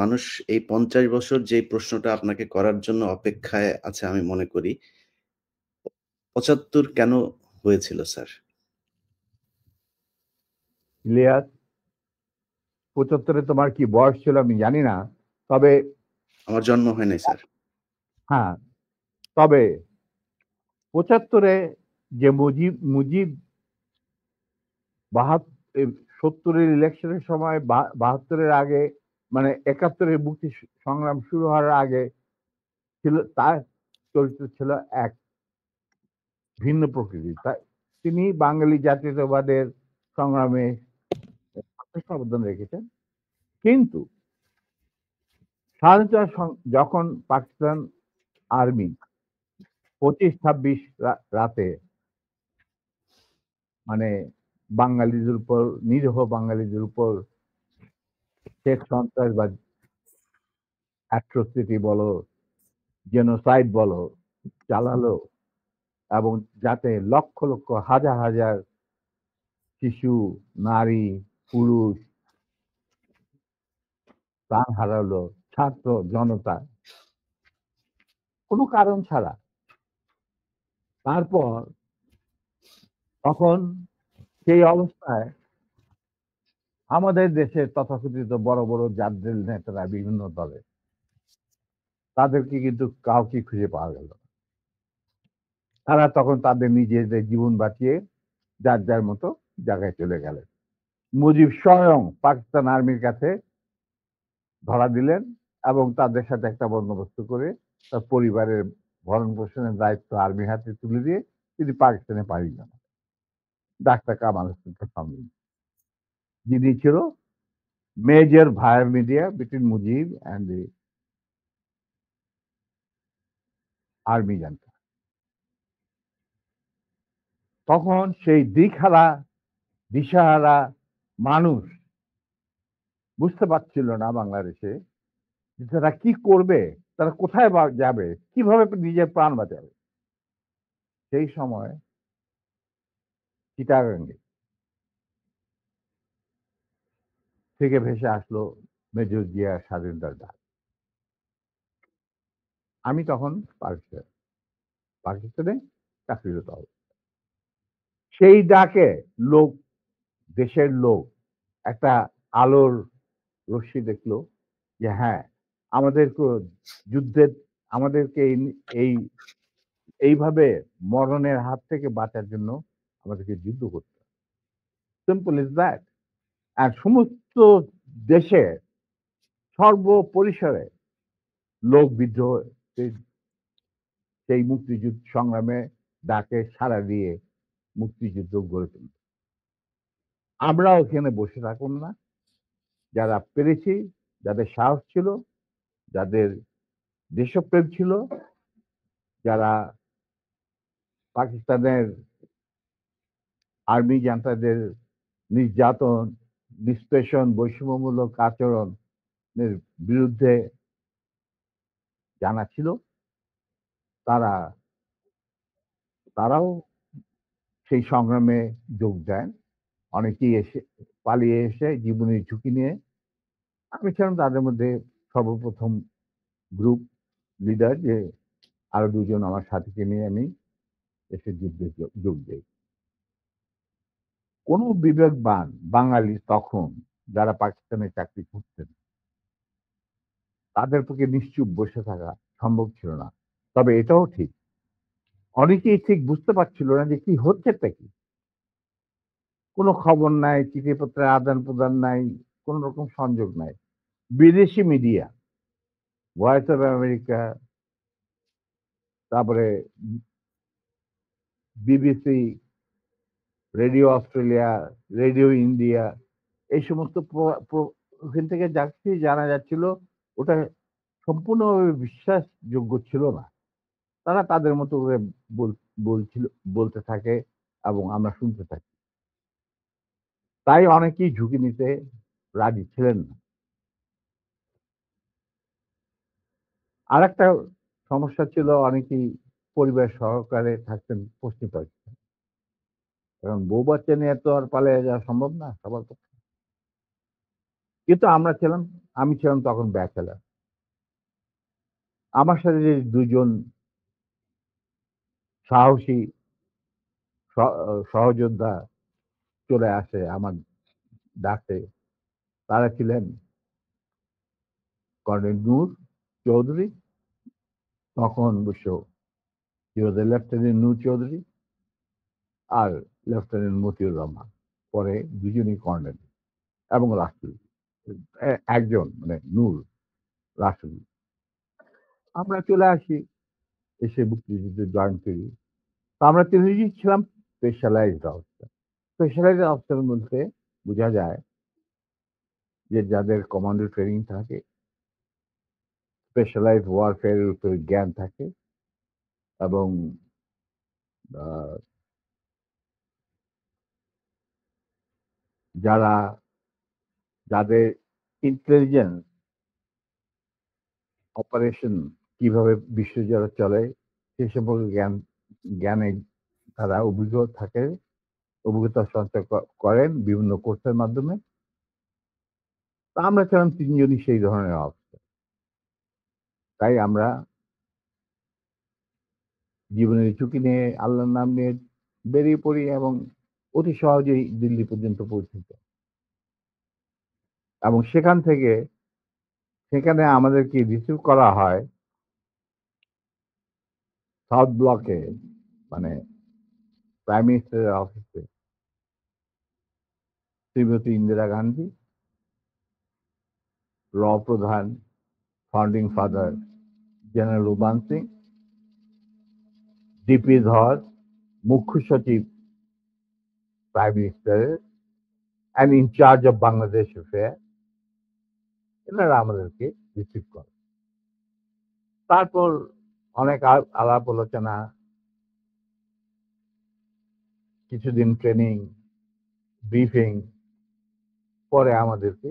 মানুষ এই ৫০ বছর যে প্রশ্নটা আপনাকে করার জন্য অপেক্ষায় আছে আমি মনে করি। ৭৫ কেন হয়েছিল স্যার? ইলিয়াস, ৭৫ তোমার কি বয়স ছিল আমি জানি না। তবে আমার জন্ম হয় নাই স্যার। হ্যাঁ, তবে ৭৫ যে মুজিব মুজিব বাহাত ৭০-এর ইলেকশনের সময় ৭২-এর আগে, মানে ৭১-এর মুক্তি সংগ্রাম শুরু হওয়ার আগে ছিল, তার চরিত্র ছিল এক ভিন্ন প্রকৃতির। তাই তিনি বাঙালি জাতীয়তাবাদের সংগ্রামে যথেষ্ট অবদান রেখেছেন। কিন্তু স্বাধীনতা যখন পাকিস্তান আর্মি ২৫-২৬ রাতে, মানে বাঙালিদের উপর, নিরীহ বাঙালিদের উপর শেখ সন্ত্রাসবাদ, অ্যাট্রোসিটি বলো, জেনোসাইড বলো, চালালো, এবং যাতে লক্ষ লক্ষ হাজার হাজার শিশু, নারী, পুরুষ প্রাণ হারালো, ছাত্র জনতা কোনো কারণ ছাড়া। তারপর তখন সেই অবস্থায় আমাদের দেশের তথাকথিত বড় বড় জাতদের নেতারা বিভিন্ন দলে, তাদেরকে কিন্তু কাউকে খুঁজে পাওয়া গেল না। তারা তখন তাদের নিজেদের জীবন বাঁচিয়ে যার যার মতো জায়গায় চলে গেলেন। মুজিব স্বয়ং পাকিস্তান আর্মির কাছে ধরা দিলেন এবং তাদের সাথে একটা বন্দোবস্ত করে তার পরিবারের ভরণ পোষণের দায়িত্ব আর্মির হাতে তুলে দিয়ে তিনি পাকিস্তানে পাড়ি যান। ডাক্তার কামাল হোসেনের সঙ্গে, যিনি ছিল major via media between Mujib and the army junta. তখন সেই দিকহারা, দিশাহারা মানুষ বুঝতে পারছিল না বাংলাদেশে যে তারা কি করবে, তারা কোথায় যাবে, কিভাবে নিজের প্রাণ বাঁচাবে। সেই সময় চিটাগাঙ্গে থেকে ভেসে আসলো মেজর জিয়ার স্বাধীনতার ডাক। আমি তখন পাকিস্তানে চাকরিরত অবস্থায়। সেই ডাকে লোক, দেশের লোক একটা আলোর রশ্মি দেখলো যে হ্যাঁ, আমাদেরকে যুদ্ধের, আমাদেরকে এই এইভাবে মরণের হাত থেকে বাঁচার জন্য আমাদেরকে যুদ্ধ করতে হবে। Simple is that. আর সমস্ত দেশে সর্বপরিসরে লোক বিদ্রোহ, সেই মুক্তিযুদ্ধ সংগ্রামে ডাকে সাড়া দিয়ে মুক্তিযুদ্ধ গড়ে তুলবে। আমরাও এখানে বসে থাকুন না, যারা পেরেছি, যাদের সাহস ছিল, যাদের দেশপ্রেম ছিল, যারা পাকিস্তানের আর্মি জান্তাদের নির্যাতন, নিষ্পেষণ, বৈষম্যমূলক আচরণের বিরুদ্ধে জানা ছিল, তারা তারাও সেই সংগ্রামে যোগ দেন। অনেকেই এসে পালিয়ে এসে জীবনের ঝুঁকি নিয়ে। আমি ছিলাম তাদের মধ্যে সর্বপ্রথম গ্রুপ লিডার, যে আরো দুজন আমার সাথীকে নিয়ে আমি এসে যুদ্ধে যোগ দেই। কোন বিবেকবান বাঙালি তখন যারা পাকিস্তানে চাকরি করতেন, তাদের পক্ষে নিশ্চুপ বসে থাকা সম্ভব ছিল না। তবে এটাও ঠিক, অনেকেই ঠিক বুঝতে পারছিল না যে কি হচ্ছেটা কি। কোনো খবর নাই, চিঠিপত্রের আদান প্রদান নাই, কোন রকম সংযোগ নাই। বিদেশি মিডিয়া, ভয়েস অফ আমেরিকা, তারপরে BBC, radio Australia, radio India, এই সমস্ত ওখান থেকে যা কিছু জানা যাচ্ছিল, ওটা সম্পূর্ণভাবে বিশ্বাসযোগ্য ছিল না। তারা তাদের মতো করে বলছিল, বলতে থাকে এবং আমরা শুনতে থাকি। তাই অনেকেই ঝুঁকি নিতে রাজি ছিলেন না। আর একটা সমস্যা ছিল, অনেকেই পরিবার সহকারে থাকতেন পশ্চিম পাকিস্তান, কারণ বউ বাচ্চা নিয়ে তো আর পালিয়ে যাওয়া সম্ভব না সবার পক্ষে। কিন্তু আমি ছিলাম তখন ব্যাচেলর। আমার সাথে যে ২ জন সাহসী স সহযোদ্ধা চলে আসে আমার ডাকে, তারা ছিলেন কর্নেল নূর চৌধুরী, তখন অবশ্য হি ওয়াজ এ লেফটেন্যান্ট নূর চৌধুরী আর লেফটেন্যান্ট মতিউর রহমান। পরে দুজনই কর্নেল এবং রাসূল। একজন মানে নূর, রাসূল। আমরা চলে আসি, এসে মুক্তিযুদ্ধে জয়েন করি। তো আমরা ৩ জনই ছিলাম স্পেশালাইজড অফিসার। স্পেশালাইজড অফিসার বলতে বোঝা যায় যে যাদের কমান্ডো ট্রেনিং থাকে, স্পেশালাইজড ওয়ারফেয়ার এর উপরে জ্ঞান থাকে এবং আ যারা যাদের ইন্টেলিজেন্স অপারেশন কিভাবে বিশ্বজুড়ে চলে সে সম্পর্কে জ্ঞানে তারা অভিজ্ঞ থাকে, অভিজ্ঞতা সঞ্চয় করেন বিভিন্ন কোর্সের মাধ্যমে। তো আমরা ছিলাম ৩ জনই সেই ধরনের অফিসার। তাই আমরা জীবনের ঝুঁকি নিয়ে আল্লাহর নাম নিয়ে বেরিয়ে পড়ি এবং অতি সহজেই দিল্লি পর্যন্ত পৌঁছে যাই। এবং সেখানে আমাদেরকে রিসিভ করা হয় সাউথ ব্লকে মানে প্রাইম মিনিস্টারের অফিসে শ্রীমতী ইন্দিরা গান্ধী, প্রধান founding father general Ruban Singh, DP Dhar, মুখ্য সচিব প্রাইম মিনিস্টারের and incharge of Bangladesh affair, এনারা আমাদেরকে রিসিভ করে। তারপর অনেক আলাপ আলোচনা, কিছুদিন ট্রেনিং, ব্রিফিং পরে আমাদেরকে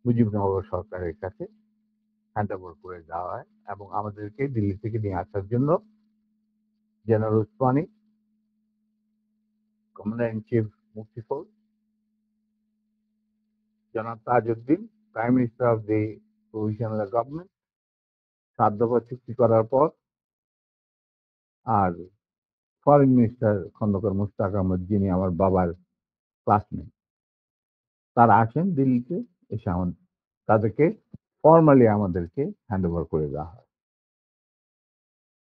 মুজিবনগর সরকারের কাছে হ্যান্ড ওভার করে দেওয়া হয় এবং আমাদেরকে দিল্লি থেকে নিয়ে আসার জন্য general Usmani, commander in chief মুক্তি ফৌজ, জনাব Tajuddin, prime minister of the provisional government, ৭ দফা চুক্তি করার পর, আর ফরেন মিনিস্টার খন্দকার মুশতাক আহমদ যিনি আমার বাবার ক্লাসমেট, তারা আসেন দিল্লিতে, এসে তাদেরকে ফর্মালি আমাদেরকে হ্যান্ড ওভার করে দেওয়া হয়।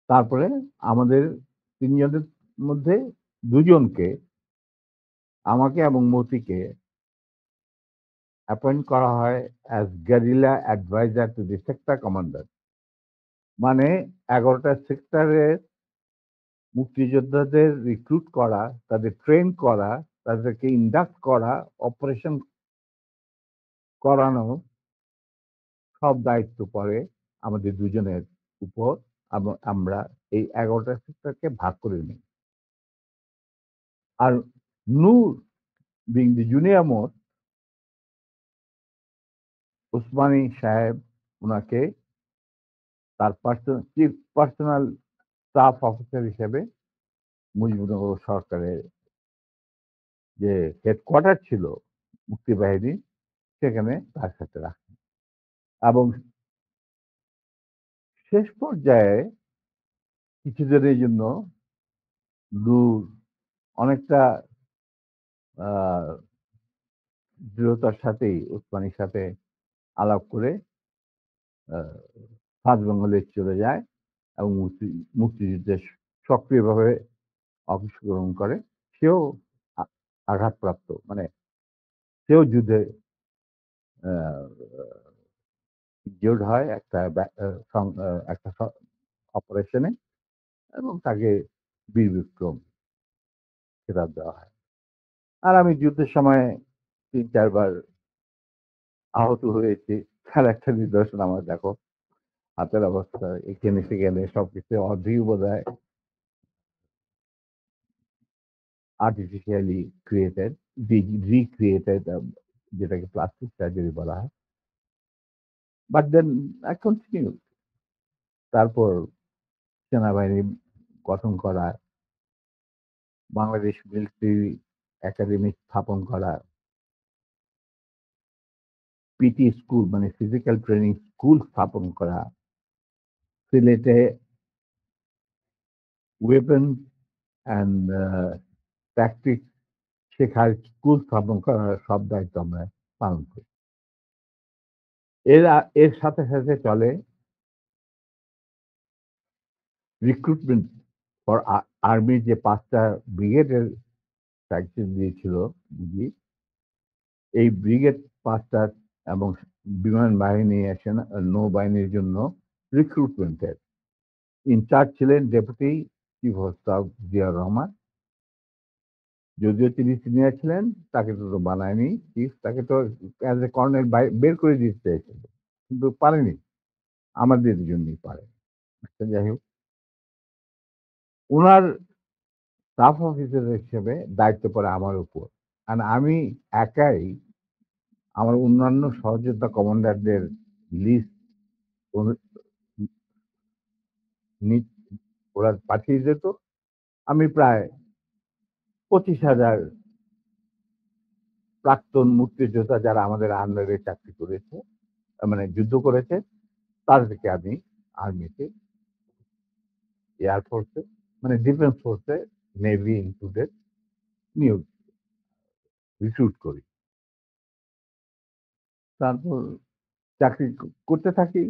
তারপরে আমাদের ৩ জনের মধ্যে ২ জনকে, আমাকে এবং মতিকে অ্যাপয়েন্ট করা হয় as guerrilla adviser to the sector commander. মানে ১১টা সেক্টরের মুক্তিযোদ্ধাদের রিক্রুট করা, তাদের ট্রেন করা, তাদেরকে ইন্ডাক্ট করা, অপারেশন করানো, সব দায়িত্ব পড়ে আমাদের দুজনের উপর। আমরা এই ১১টা সেক্টরকে ভাগ করে নিই। আর Noor being the junior most, Osmani সাহেব উনাকে তার চিফ পার্সোনাল স্টাফ অফিসার হিসেবে মুজিবনগর সরকারের যে হেডকোয়ার্টার ছিল মুক্তিবাহিনী, সেখানে তার সাথে রাখেন। এবং শেষ পর্যায়ে কিছুদিনের জন্য নূর অনেকটা আহ দৃঢ়তার সাথেই উসমানীর সাথে আলাপ করে সাত বেঙ্গলে চলে যায় এবং মুক্তিযুদ্ধে সক্রিয়ভাবে অংশগ্রহণ করে। সেও আঘাতপ্রাপ্ত, মানে সেও যুদ্ধে ইনজিওর্ড হয় একটা অপারেশনে এবং তাকে বীর বিক্রম খেতাব দেওয়া হয়। আর আমি যুদ্ধের সময় ৩-৪ বার আহত হয়েছি, তার একটা নিদর্শন আমার দেখো হাতের অবস্থা, এখানে সেখানে সবকিছু অর্ধেকই বোধহয় আর্টিফিশিয়ালি ক্রিয়েটেড, রিক্রিয়েটেড, যেটাকে প্লাস্টিক সার্জারি বলা হয়। But then I continue. তারপর সেনাবাহিনী গঠন করা, বাংলাদেশ মিলিটারি একাডেমি স্থাপন করা, পিটি স্কুল মানে ফিজিক্যাল ট্রেনিং স্কুল স্থাপন করা, সিলেটে ওয়েপন অ্যান্ড ট্যাকটিক শেখার স্কুল স্থাপন করার সব দায়িত্ব আমরা পালন করি। এর সাথে, সাথে চলে রিক্রুটমেন্ট ফর আর্মির যে ৫ টা ব্রিগেডের সাকসেস দিয়েছিল বুঝি, এই ব্রিগেড ৫ টা এবং বিমান বাহিনী, নৌবাহিনীর জন্য রিক্রুটমেন্টের ইনচার্জ ছিলেন deputy chief of staff Ziaur Rahman. যদিও তিনি সিনিয়র ছিলেন, তাকে তো বানায়নি চিফ, তাকে তো অ্যাজ এ কর্নেল বের করে দিতে চেয়েছিল, কিন্তু পারেনি, আমাদের জন্যই পারে। আচ্ছা, যাই হোক, উনার স্টাফ অফিসার হিসেবে দায়িত্ব পড়ে আমার উপর। আর আমি একাই আমার অন্যান্য সহযোদ্ধা কমান্ডারদের লিস্ট ওরা পাঠিয়ে দিত। আমি প্রায় ২৫,০০০ প্রাক্তন মুক্তিযোদ্ধা যারা আমাদের আন্ডারে চাকরি করেছে, মানে যুদ্ধ করেছে, তাদেরকে আমি আর্মিতে, এয়ারফোর্সে, মানে ডিফেন্স ফোর্সে, নেভি ইনক্লুডেড নিয়োগ রিক্রুট করি। তারপর চাকরি করতে থাকি।